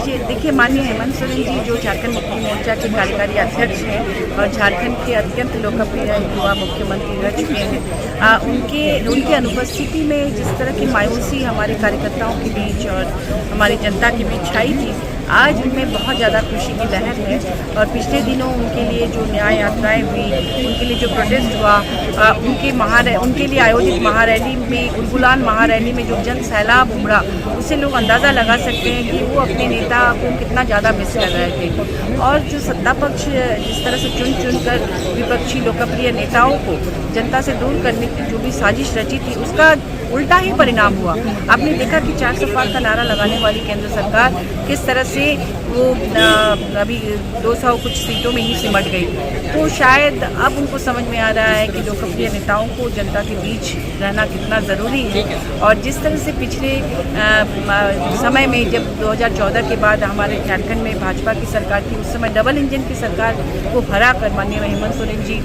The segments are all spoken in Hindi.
देखिए माननीय हेमंत सोरेन जी जो झारखंड मुक्ति मोर्चा के कार्यकारी अध्यक्ष हैं और झारखंड के अत्यंत लोकप्रिय युवा मुख्यमंत्री रह चुके हैं, उनके अनुपस्थिति में जिस तरह की मायूसी हमारे कार्यकर्ताओं के बीच और हमारी जनता के बीच छाई थी, आज उनमें बहुत ज़्यादा खुशी की लहर है। और पिछले दिनों उनके लिए जो न्याय यात्राएं हुई, उनके लिए जो प्रोटेस्ट हुआ, उनके लिए आयोजित महारैली में, उलगुलान महारैली में जो जन सैलाब उमड़ा, उससे लोग अंदाज़ा लगा सकते हैं कि वो अपने नेता को कितना ज़्यादा मिस कर रहे थे। और जो सत्ता पक्ष जिस तरह से चुन चुन कर विपक्षी लोकप्रिय नेताओं को जनता से दूर करने की जो भी साजिश रची थी, उसका उल्टा ही परिणाम हुआ। आपने देखा कि 400 पार का नारा लगाने वाली केंद्र सरकार किस तरह से वो अभी 200 कुछ सीटों में ही सिमट गई। तो शायद अब उनको समझ में आ रहा है कि लोकप्रिय नेताओं को जनता के बीच रहना कितना ज़रूरी है। और जिस तरह से पिछले समय में जब 2014 के बाद हमारे झारखंड में भाजपा की सरकार थी, उस समय डबल इंजन की सरकार को हरा कर माननीय हेमंत सोरेन जी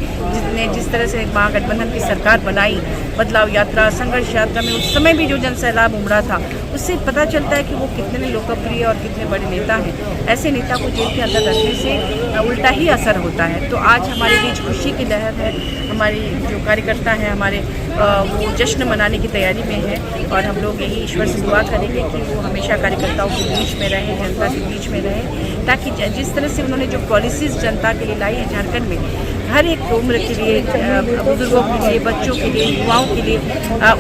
ने जिस तरह से महागठबंधन की सरकार बनाई, बदलाव यात्रा, संघर्ष यात्रा में उस समय भी जो जन सैलाब उमड़ा था, उससे पता चलता है कि वो कितने लोकप्रिय और कितने बड़े नेता हैं। ऐसे नेता को जेल के अंदर रखने से उल्टा ही असर होता है। तो आज हमारे बीच खुशी की लहर है। हमारी जो कार्यकर्ता हैं हमारे, वो जश्न मनाने की तैयारी में है और हम लोग यही ईश्वर से दुआ करेंगे कि वो हमेशा कार्यकर्ताओं के बीच में रहें, जनता के बीच में रहें, ताकि जिस तरह से उन्होंने जो पॉलिसीज़ जनता के लिए लाई है झारखंड में, हर एक उम्र के लिए, बुजुर्गों के लिए, बच्चों के लिए, युवाओं के लिए,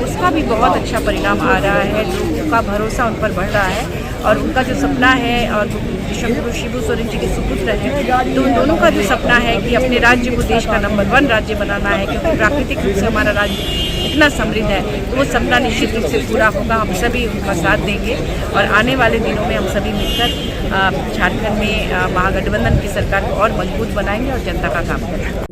उसका भी बहुत अच्छा परिणाम आ रहा है। लोगों का भरोसा उन पर बढ़ रहा है और उनका जो सपना है, और विश्वगुरु शिबू सोरेन जी के सुपुत्र हैं, तो उन दोनों का जो सपना है कि अपने राज्य को देश का नंबर 1 राज्य बनाना है, क्योंकि प्राकृतिक रूप से हमारा राज्य इतना समृद्ध है, तो वो सपना निश्चित रूप से पूरा होगा। हम सभी उनका साथ देंगे और आने वाले दिनों में हम सभी मिलकर झारखंड में महागठबंधन की सरकार को और मजबूत बनाएंगे और जनता का काम करेंगे।